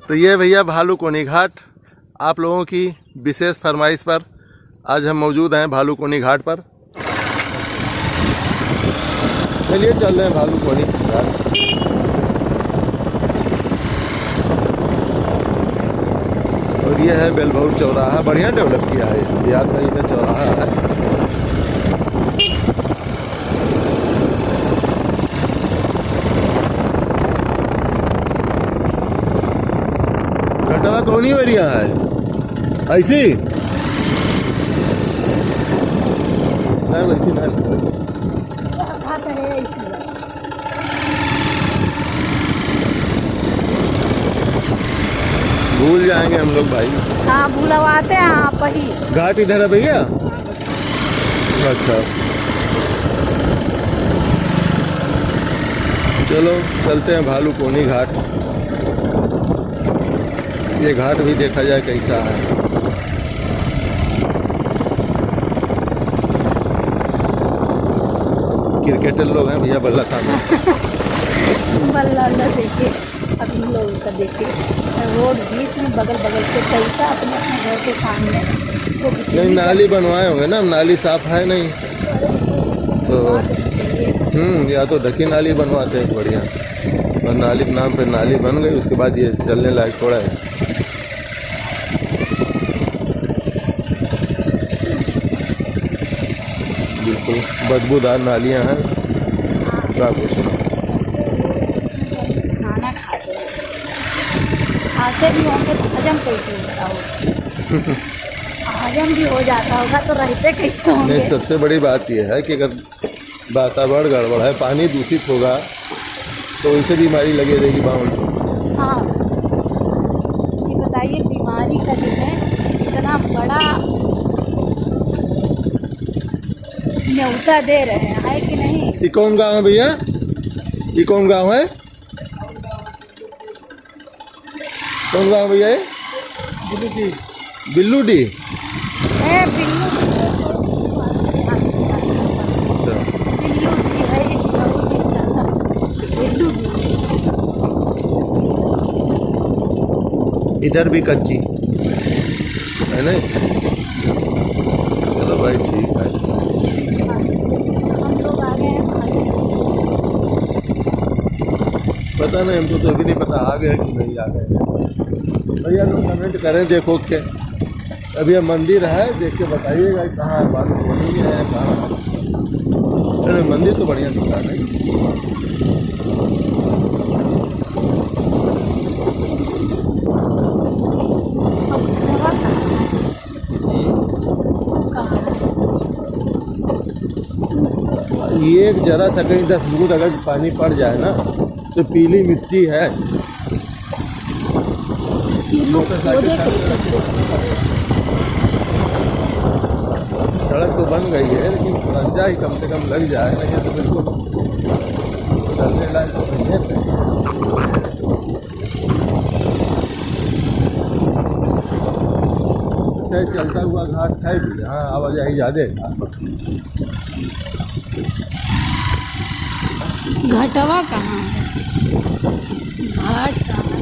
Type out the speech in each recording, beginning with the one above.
तो ये भैया भालूकोनी घाट आप लोगों की विशेष फरमाइश पर आज हम मौजूद हैं भालूकोनी घाट पर। चलिए चल रहे हैं भालूकोनी घाट। और ये है बेलभौर चौराहा, बढ़िया डेवलप किया है, याद नहीं का चौराहा है। घटवा कौन ही बढ़िया है ऐसी नहीं, वैसी नहीं भूल जाएंगे हम लोग भाई। हाँ भूलवाते हैं आप ही। घाट इधर है भैया। अच्छा चलो चलते हैं भालूकोनी घाट। ये घाट भी देखा जाए कैसा है। क्रिकेटर लोग हैं भैया, बल्ला खाना बल्ला देखे अभी लोगों का देखे रोड बीच में बगल बगल से कैसा अपने अपने घर के सामने। नहीं नाली बनवाए होंगे ना, नाली साफ है नहीं तो या तो ढकी नाली बनवाते हैं बढ़िया, और नाली के नाम पे नाली बन गई, उसके बाद ये चलने लायक थोड़ा है। बिल्कुल बदबूदार नालियां हैं। क्या कुछ खाना खाते भी होंगे तो हजम कैसे होता होगा? हजम भी हो जाता होगा तो रहते कैसे होंगे? नहीं, सबसे बड़ी बात यह है कि अगर वातावरण गड़बड़ है, पानी दूषित होगा तो उनसे बीमारी लगी रहेगी बाउंड। हाँ ये बताइए बीमारी का जो है इतना बड़ा न्योता दे रहे हैं, है कि नहीं? ये कौन गाँव है भैया? ये कौन गाँव है? कौन गाँव भैया? बिल्लू डी। इधर भी कच्ची है नहीं। चलो भाई ठीक है। हम लोग आ गए हैं। पता नहीं, हमको तो अभी नहीं पता आ गए कि नहीं आ गए। भैया लोग कमेंट करें देखो के अभी यह मंदिर है, देख के बताइएगा कहाँ है, भालूकोनी है कहाँ। अरे मंदिर तो बढ़िया दिख रहा है। ये जरा सा कहीं 10 बूंद अगर पानी पड़ जाए ना तो पीली मिट्टी है। सड़क तो बन गई है लेकिन रंजा ही कम से कम लग जाए, नहीं तो बिल्कुल चलने लायक तो नहीं है। चलता हुआ घाट है भी, हाँ आवाजाही ज्यादा है। घटवा कहाँ है? घाट कहाँ है?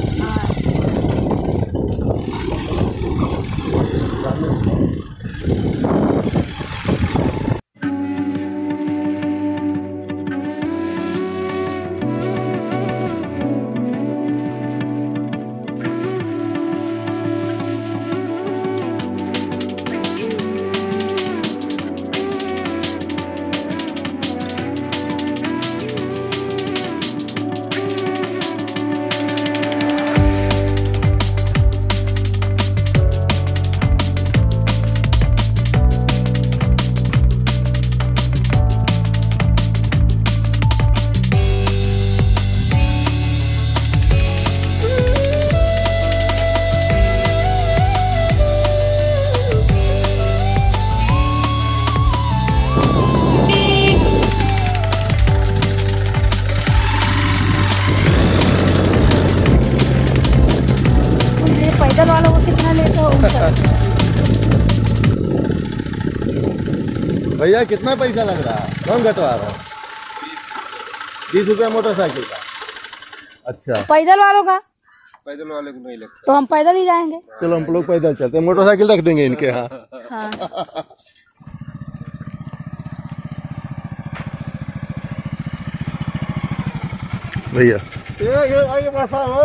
पैदल वालों को कितना लेता होगा? भैया कितना पैसा लग रहा है? कौन घटवा रहा है? 20 रुपया मोटरसाइकिल का। अच्छा पैदल वालों का पैदल वाले को नहीं लगता। तो हम पैदल ही जाएंगे। चलो हम लोग पैदल चलते हैं, मोटरसाइकिल रख देंगे इनके यहाँ। हाँ भैया ये आगे पासा हो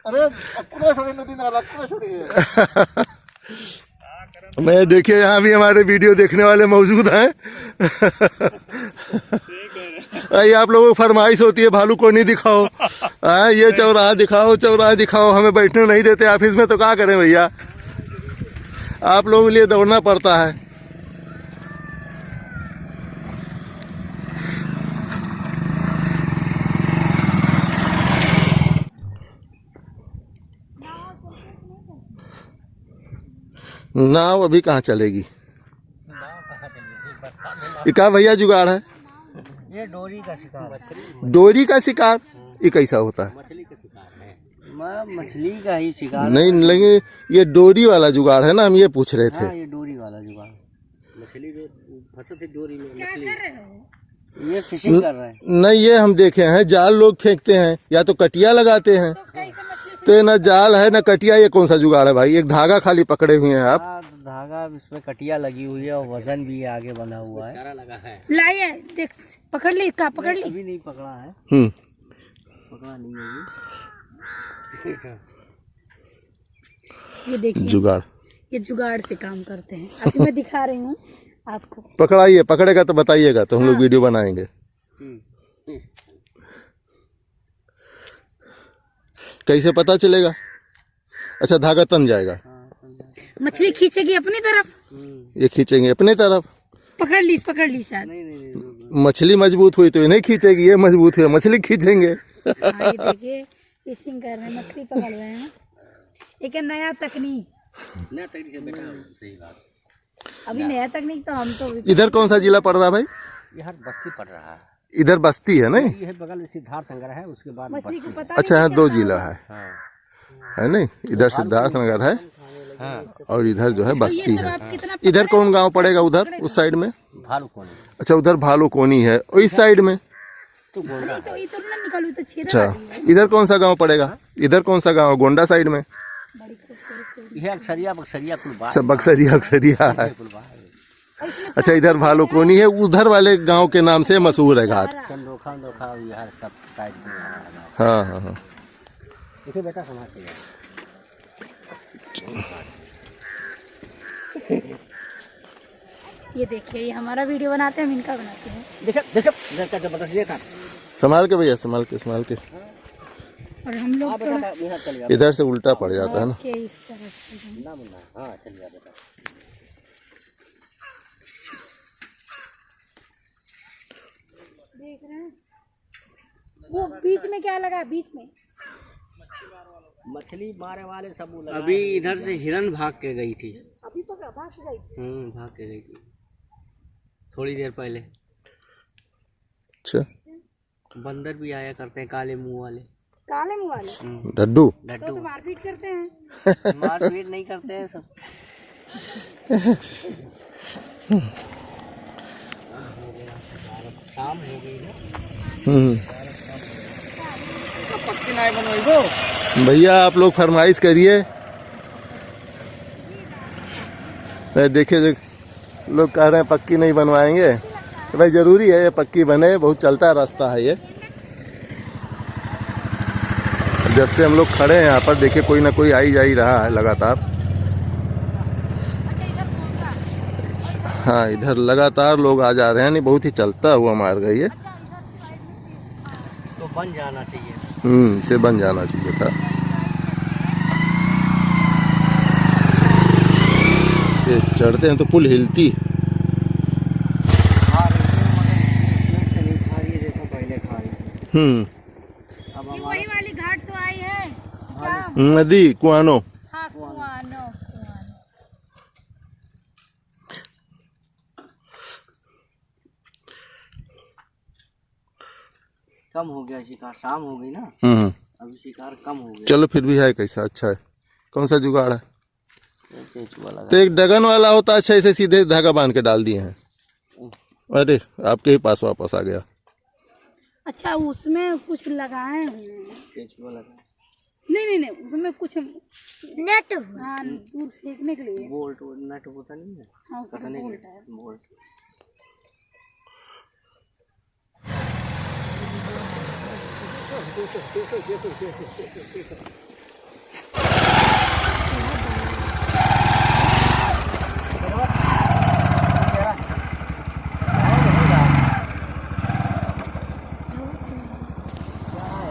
अरे अक्कुरे छोड़ी नदी नाला अक्कुरे छोड़ी मैं देखिए यहाँ भी हमारे वीडियो देखने वाले मौजूद हैं। ये आप लोगों को फरमाइश होती है भालू को नहीं दिखाओ, ये चौराहा दिखाओ, हमें बैठने नहीं देते ऑफिस में, तो क्या करें भैया, आप लोगों के लिए दौड़ना पड़ता है। नाव अभी कहाँ चलेगी, ये क्या भैया जुगाड़ है? ये डोरी का शिकार। डोरी का शिकार? ये कैसा होता है? मछली का शिकार है। मछली का ही शिकार नहीं लेकिन ये डोरी वाला जुगाड़ है ना, हम ये पूछ रहे थे। हाँ, ये डोरी वाला जुगाड़। मछली में फंसे थे डोरी में मछली। ये फिशिंग कर रहा है। नहीं ये हम देखे हैं जाल लोग फेंकते हैं या तो कटिया लगाते हैं, तो ये ना जाल है ना कटिया, ये कौन सा जुगाड़ है भाई? एक धागा खाली पकड़े हुए हैं आप। धागा इसमें कटिया लगी हुई है और वजन भी आगे बना हुआ है। लगा है। लाइए देख, पकड़ ली का, पकड़ ली। अभी नहीं पकड़ा है। पकड़ा नहीं है ये देखिए जुगाड़, ये जुगाड़ से काम करते हैं। अभी मैं दिखा रही हूँ आपको। पकड़ाइए, पकड़ेगा तो बताइएगा, तो हम लोग वीडियो बनाएंगे। कैसे पता चलेगा? अच्छा धागा तन जाएगा, मछली खींचेगी अपनी तरफ, ये खींचेंगे अपने तरफ। पकड़ ली शायद। मछली मजबूत हुई तो ये नहीं खींचेगी, ये मजबूत हुई मछली खींचेंगे। हाँ, ये देखिए फिशिंग कर रहे हैं, मछली पकड़ रहे हैं। एक नया तकनीक है बेटा, सही बात। अभी नया तकनीक तो हम तो इधर कौन सा जिला पड़ रहा है भाई? यहाँ बस्ती पड़ रहा है। इधर बस्ती है नहीं? ये बगल में सिद्धार्थ नगर है, उसके बाद मछली को पता अच्छा यहाँ दो जिला है, हाँ। है नहीं? इधर सिद्धार्थ नगर है और इधर जो है बस्ती है। कितना इधर कौन गांव पड़ेगा? उधर उस साइड में? भालूकोनी। अच्छा उधर भालूकोनी है, और इस साइड में तो गोंडा तो ये तो ना निकलू तो छेद। अच्छा इधर कौन सा गांव पड़ेगा? इधर कौन सा गांव? गोंडा साइड में। ये अक्सरिया बक्सरिया कुलबा। अच्छा बक्सरिया है। अच्छा इधर भालूकोनी है, उधर वाले गांव के नाम से मशहूर है घाट। चंदोखा बिहार सब साइड में। हाँ हाँ हाँ। देखिए बेटा समाज के ये देखिए, ये हमारा वीडियो बनाते हैं, हम इनका बनाते हैं। देखो इधर का जबरदस्त देखा। संभाल के भैया, संभाल के। और हम लोग तो इधर से उल्टा पड़ जाता है ना। के इस तरह से हाँ चल जा बेटा। देख रहे हैं वो बीच में क्या लगा? बीच में मछली मारे वाले सब अभी इधर से हिरन भाग के गई थी। अभी पकड़ा, भाग गई। भाग के गई थी थोड़ी देर पहले। अच्छा बंदर भी आया करते हैं, काले मुंह वाले। काले मुंह वाले डड्डू तो मारपीट करते हैं। मारपीट नहीं करते हैं सब। शाम हो गई है। पक्की नाय बनवाई दो भैया, आप लोग फरमाइश करिए। देखिए लोग कह रहे हैं पक्की नहीं बनवाएंगे, तो भाई जरूरी है ये पक्की बने, बहुत चलता रास्ता है ये। जब से हम लोग खड़े हैं यहाँ पर, देखिए कोई ना कोई आई जा ही रहा है लगातार। हाँ इधर लगातार लोग आ जा रहे हैं, नहीं बहुत ही चलता हुआ मार्ग है ये। तो बन जाना चाहिए। इसे बन जाना चाहिए था। ये चढ़ते हैं तो पुल हिलती। वही वाली घाट तो आई है नदी कुआनो। हाँ, कुआनो। कम हो गया शिकार, शाम हो गई ना। अभी शिकार कम हो गया। चलो फिर भी है कैसा, अच्छा है। कौन सा जुगाड़ है? तो एक डगन वाला होता, अच्छा ऐसे सीधे धागा बांध के डाल दिए हैं। अरे आपके ही पास वापस आ गया। अच्छा उसमें कुछ लगाए हुए हैं। केचुआ लगा, नहीं उसमें कुछ नेट हाँ दूर फेंकने के लिए बोल्ट नट होता नहीं है, हाँ उसमें कसने के बोल्ट लिए, है। बोल्ट।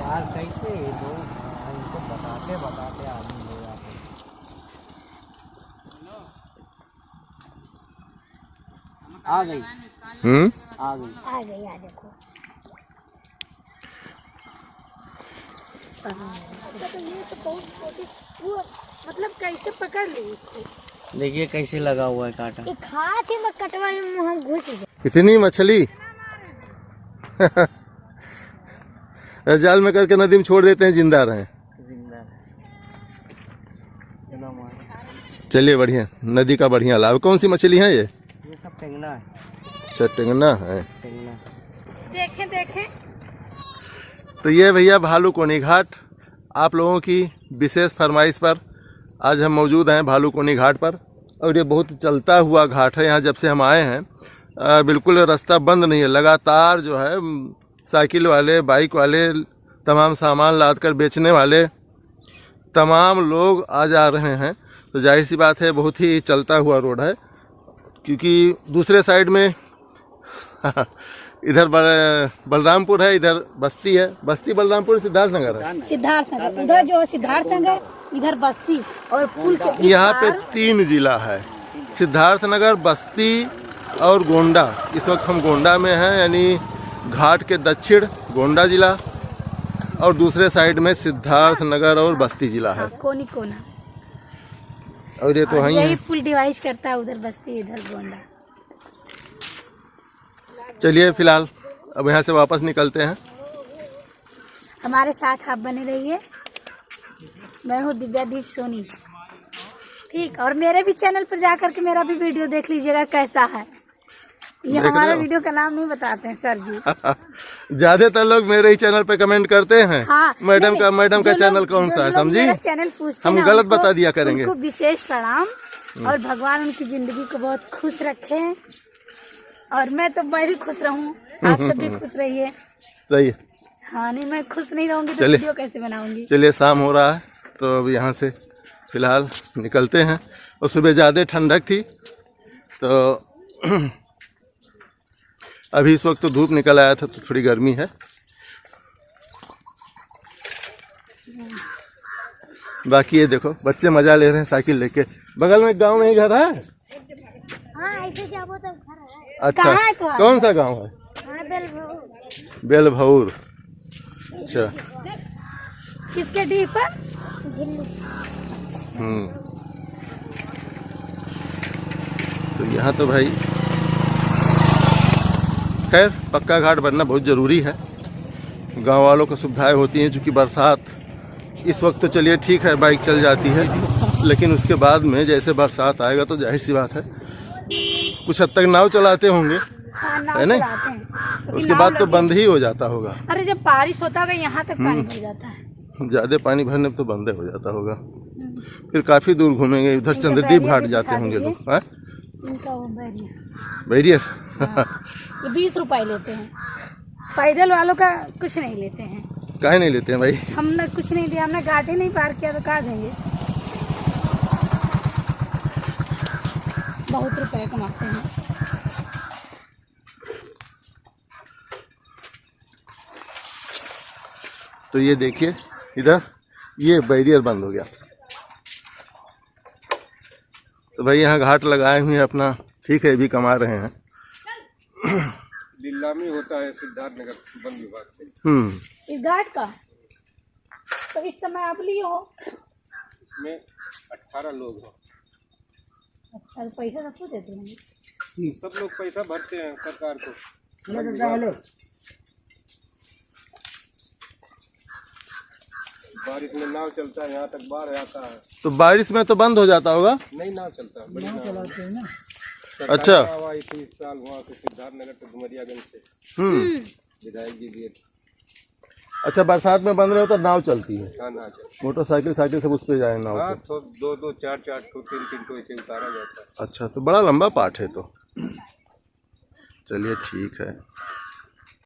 यार कैसे ये लोग इनको बताते बताते आदमी हो जाते हैं। आ गई, आ गई। आ गई, आ देखो। तो ये तो बहुत छोटी वो मतलब कैसे पकड़ ली इसको? देखिए कैसे लगा हुआ है कांटा। एक हाथ ही में कटवा मुँह घुस गया। इतनी मछली जाल में करके नदी में छोड़ देते हैं, जिंदा रहे। जिंदा है। इतना मार। चलिए बढ़िया, नदी का बढ़िया लाभ। कौन सी मछली है ये? सब टेंगना है। अच्छा टेंगना है। टेंगना। देखें तो ये भैया भालूकोनी घाट, आप लोगों की विशेष फरमाइश पर आज हम मौजूद हैं भालूकोनी घाट पर। और ये बहुत चलता हुआ घाट है। यहाँ जब से हम आए हैं बिल्कुल रास्ता बंद नहीं है। लगातार जो है साइकिल वाले, बाइक वाले, तमाम सामान लाद कर बेचने वाले तमाम लोग आ जा रहे हैं। तो जाहिर सी बात है बहुत ही चलता हुआ रोड है, क्योंकि दूसरे साइड में इधर बलरामपुर है, इधर बस्ती है। बस्ती बलरामपुर सिद्धार्थनगर है। सिद्धार्थनगर उधर जो है सिद्धार्थनगर, इधर बस्ती और पुल के इस यहाँ पे पार 3 जिला है, सिद्धार्थनगर, बस्ती और गोंडा। इस वक्त हम गोंडा में हैं, यानी घाट के दक्षिण गोंडा जिला और दूसरे साइड में सिद्धार्थनगर और बस्ती जिला है। कोनी कोना। और ये तो और वही यही है। पुल डिवाइस करता है, उधर बस्ती इधर गोंडा। चलिए फिलहाल अब यहाँ से वापस निकलते हैं। हमारे साथ आप बने रहिए। मैं हूँ दिव्यादीप सोनी, ठीक। और मेरे भी चैनल पर जाकर के मेरा भी वीडियो देख लीजिएगा कैसा है। ये देख रहे हमारा हो? वीडियो का नाम नहीं बताते हैं सर जी। ज्यादातर लोग मेरे ही चैनल पे कमेंट करते हैं। हाँ, मैडम का जो चैनल लोग- कौन जो सा है, लोग समझी? मेरा चैनल पूछते हम हैं, गलत उनको- बता दिया करेंगे। उनको विशेष प्रणाम और भगवान उनकी जिंदगी को बहुत खुश रखे। और मैं भी खुश रहूं, आप सब भी खुश रहिए। सही है। हाँ नहीं, मैं खुश नहीं रहूंगी तो चलिए। वीडियो कैसे बनाऊंगी। चलिए शाम हो रहा है तो अब यहाँ से फिलहाल निकलते हैं। और सुबह ज़्यादा ठंडक थी तो अभी इस वक्त तो धूप निकल आया था तो थोड़ी गर्मी है। बाकी ये देखो बच्चे मजा ले रहे हैं साइकिल लेके। बगल में एक गांव में ही घर है। हाँ ऐसे जाबो तो घर है। अच्छा कहाँ है तुम्हारा? कौन सा गांव है? हाँ बेलभऊ। बेलभौर। अच्छा किसके डी पर? तो यहाँ तो भाई खैर पक्का घाट बनना बहुत ज़रूरी है। गांव वालों को सुविधाएं होती हैं, चूँकि बरसात इस वक्त तो चलिए ठीक है बाइक चल जाती है, लेकिन उसके बाद में जैसे बरसात आएगा तो जाहिर सी बात है कुछ हद तक नाव चलाते होंगे, हाँ नाव है ना? चलाते हैं। उसके बाद तो बंद ही हो जाता होगा। अरे जब बारिश होता होगा यहाँ तक पानी भर जाता है। ज़्यादा पानी भरने पे तो बंद हो जाता होगा। फिर काफ़ी दूर घूमेंगे, उधर चंद्रदीप घाट जाते होंगे लोग। हाँ इनका वो बैरियर बैरियर ये 20 रुपए लेते हैं। पैदल वालों का कुछ नहीं लेते हैं। काहे नहीं लेते हैं भाई? हमने कुछ नहीं दिया, हमने गाड़ी नहीं पार किया तो कहा देंगे। बहुत रुपए कमाते हैं। तो ये देखिए इधर ये बैरियर बंद हो गया। तो भाई यहाँ घाट लगाए हुए हैं अपना, ठीक है, भी कमा रहे हैं। नीलामी होता है सिद्धार्थनगर वन विभाग से। इस घाट का तो इस समय आप लिए हो। इसमें 18 लोग हैं। अच्छा तो पैसा सबको देते हैं? सब लोग पैसा भरते हैं सरकार को। बारिश में नाव चलता है, यहाँ तक बाढ़ आता है। तो बारिश में तो बंद हो जाता होगा। नहीं नाव चलता है, बड़ी नाव चलाते हैं ना। अच्छा। आई थी इस साल वहाँ से सिद्धार्थनगर से डुमरियागंज से हम्म। विधायक जी दिए। अच्छा, बरसात में बंद रहे हो तो नाव चलती है, हाँ ना चल। मोटरसाइकिल साइकिल सब उस पे जाए नाव हाँ से। तो 2-2 4-4 तो 3-3 तो ऐसे उतारा जाता है। अच्छा, तो बड़ा लंबा पाठ है तो। चलिए ठीक है।